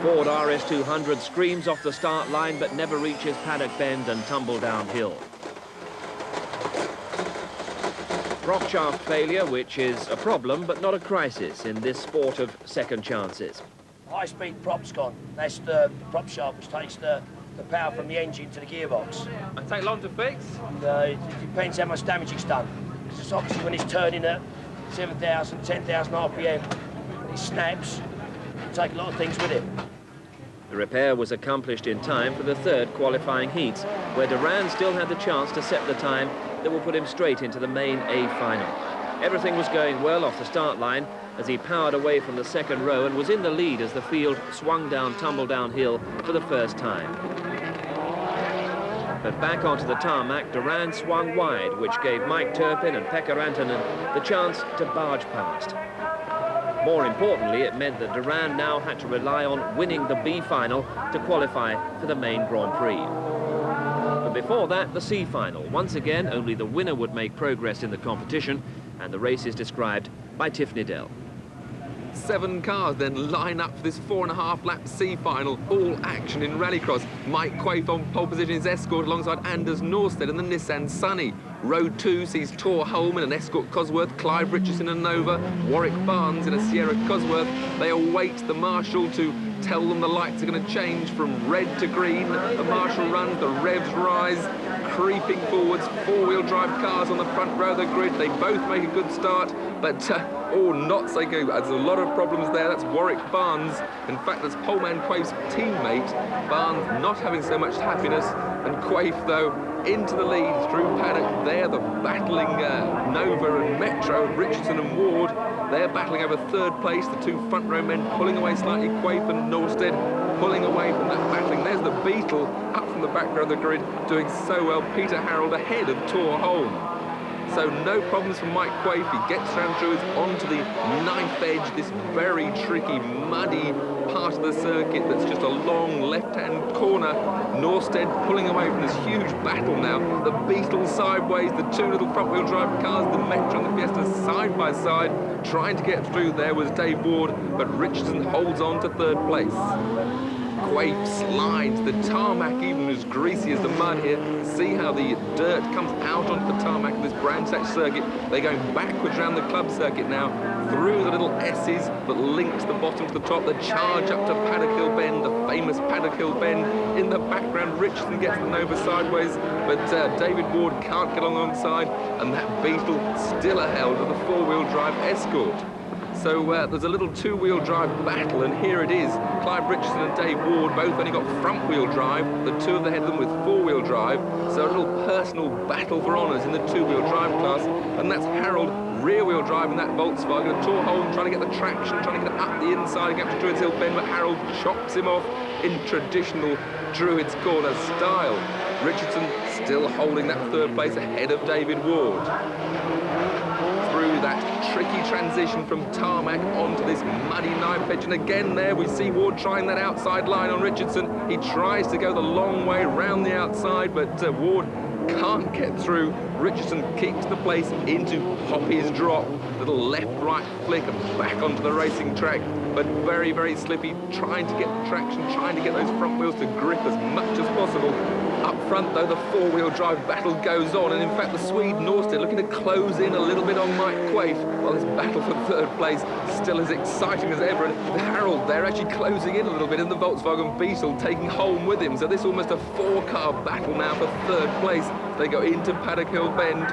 Ford RS200 screams off the start line but never reaches paddock bend and tumble downhill. Prop shaft failure, which is a problem but not a crisis in this sport of second chances. High-speed prop's gone. That's the prop shaft, which takes the power from the engine to the gearbox. It take long to fix? It depends how much damage it's done. Because it's obviously when it's turning at 7,000, 10,000 RPM, it snaps. It take a lot of things with it. The repair was accomplished in time for the third qualifying heats, where Duran still had the chance to set the time that will put him straight into the main A final. Everything was going well off the start line as he powered away from the second row and was in the lead as the field swung down, tumble downhill for the first time. But back onto the tarmac, Duran swung wide, which gave Mike Turpin and Pekka Rantanen the chance to barge past. More importantly, it meant that Duran now had to rely on winning the B final to qualify for the main Grand Prix. But before that, the C final. Once again, only the winner would make progress in the competition, and the race is described by Tiff Niddell. 7 cars then line up for this 4.5-lap C final. All action in Rallycross. Mike Quaife on pole position is escort alongside Anders Norstedt in the Nissan Sunny. Row 2 sees Thor, Holm in an Escort Cosworth, Clive Richardson in a Nova, Warwick Barnes in a Sierra Cosworth. They await the marshal to tell them the lights are going to change from red to green. The marshal runs, the revs rise, creeping forwards. 4-wheel drive cars on the front row of the grid. They both make a good start, but oh, not so good. There's a lot of problems there. That's Warwick Barnes. In fact, that's Poleman Quaife's teammate. Barnes not having so much happiness, and Quaife, though, into the lead through paddock. They're the battling Nova and Metro, Richardson and Ward. They're battling over third place. The 2 front row men pulling away slightly. Quaife and Norstedt pulling away from that battling. There's the Beetle up from the back row of the grid, doing so well. Peter Harold ahead of Thor Holm. So no problems for Mike Quaife. He gets round through, onto the knife edge, this very tricky, muddy part of the circuit that's just a long left-hand corner. Norstedt pulling away from this huge battle now. The Beetle sideways, the 2 little front-wheel drive cars, the Metro and the Fiesta side by side. Trying to get through there was Dave Ward, but Richardson holds on to third place. Quaife slides, the tarmac even as greasy as the mud here. See how the dirt comes out onto the tarmac of this Brandsatch circuit. They're going backwards around the club circuit now, through the little S's that link the bottom to the top, the charge up to Paddock Hill Bend, the famous Paddock Hill Bend. In the background, Richardson gets the Nova sideways, but David Ward can't get alongside, and that Beetle still ahead of the 4-wheel drive Escort. So there's a little 2-wheel drive battle, and here it is. Clive Richardson and Dave Ward both only got front-wheel drive. The 2 of them ahead of them with 4-wheel drive. So a little personal battle for honours in the 2-wheel drive class. And that's Harold rear-wheel drive in that Volkswagen. Thor Holm trying to get the traction, trying to get it up the inside against the Druids Hill Bend, but Harold chops him off in traditional Druids Corner style. Richardson still holding that third place ahead of David Ward. Through that tricky transition from tarmac onto this muddy knife edge, and again there we see Ward trying that outside line on Richardson. He tries to go the long way round the outside, but Ward can't get through. Richardson keeps the place into Poppy's drop, little left-right flick and back onto the racing track, but very, very slippy, trying to get the traction, trying to get those front wheels to grip as much as possible. Up front, though, the 4-wheel drive battle goes on, and in fact the Swede Norstedt looking to close in a little bit on Mike Quaife, while this battle for third place still as exciting as ever. And Harold there actually closing in a little bit in the Volkswagen Beetle, taking Holm with him. So this is almost a 4-car battle now for third place. They go into Paddock Hill Bend.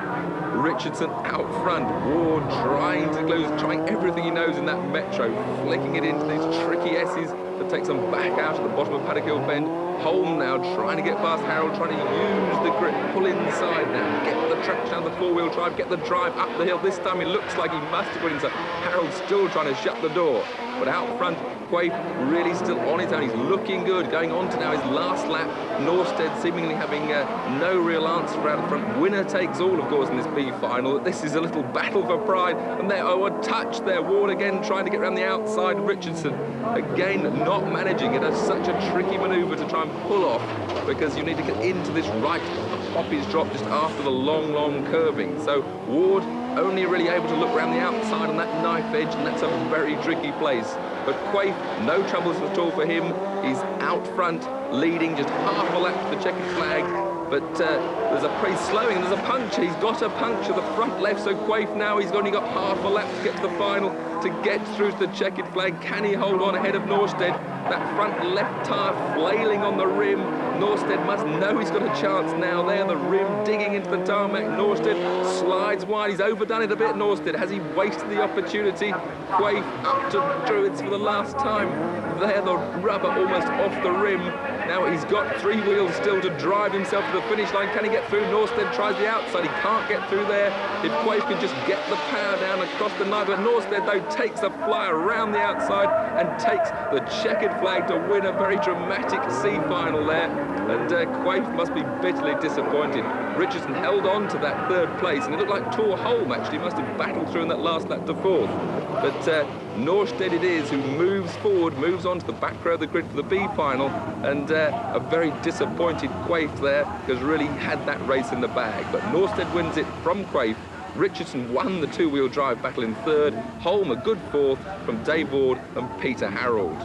Richardson out front, Ward trying to close, trying everything he knows in that Metro, flicking it into these tricky S's that takes them back out at the bottom of Paddock Hill Bend. Holm now trying to get past Harold, trying to use the grip, pull inside now, get the traction out of the 4-wheel drive, get the drive up the hill. This time it looks like he must have got into Harold, still trying to shut the door. But out front, Quaife really still on his own. He's looking good, going on to now his last lap. Norstedt seemingly having no real answer out front. Winner takes all, of course, in this B final. This is a little battle for pride. And there, oh, a touch there. Ward again trying to get around the outside. Richardson again not managing it. It's such a tricky manoeuvre to try and pull off, because you need to get into this right Poppy's drop just after the long, long curving. So Ward only really able to look around the outside on that knife edge, and that's a very tricky place. But Quaife, no troubles at all for him. He's out front, leading just half a lap to the checkered flag. But there's a Prix slowing, and there's a puncture. He's got a puncture, the front left, so Quaife now, he's only got half a lap to get to the final, to get through to the checkered flag. Can he hold on ahead of Norstedt? That front left tyre flailing on the rim. Norstedt must know he's got a chance now there. The rim digging into the tarmac. Norstedt slides wide. He's overdone it a bit, Norstedt. Has he wasted the opportunity? Quaife up to Druids for the last time. There, the rubber almost off the rim. Now he's got 3 wheels still to drive himself to the finish line. Can he get through? Norstedt tries the outside. He can't get through there. If Quaife can just get the power down across the knife. But Norstedt, though, takes a fly around the outside and takes the checkered flag to win a very dramatic C final there. And Quaife must be bitterly disappointed. Richardson held on to that 3rd place, and it looked like Thor Holm actually must have battled through in that last lap to 4th. But Norstedt it is who moves forward, moves on to the back row of the grid for the B final, and a very disappointed Quaife there, because really had that race in the bag. But Norstedt wins it from Quaife. Richardson won the 2-wheel drive battle in 3rd. Holm a good 4th from Dave Ward and Peter Harold.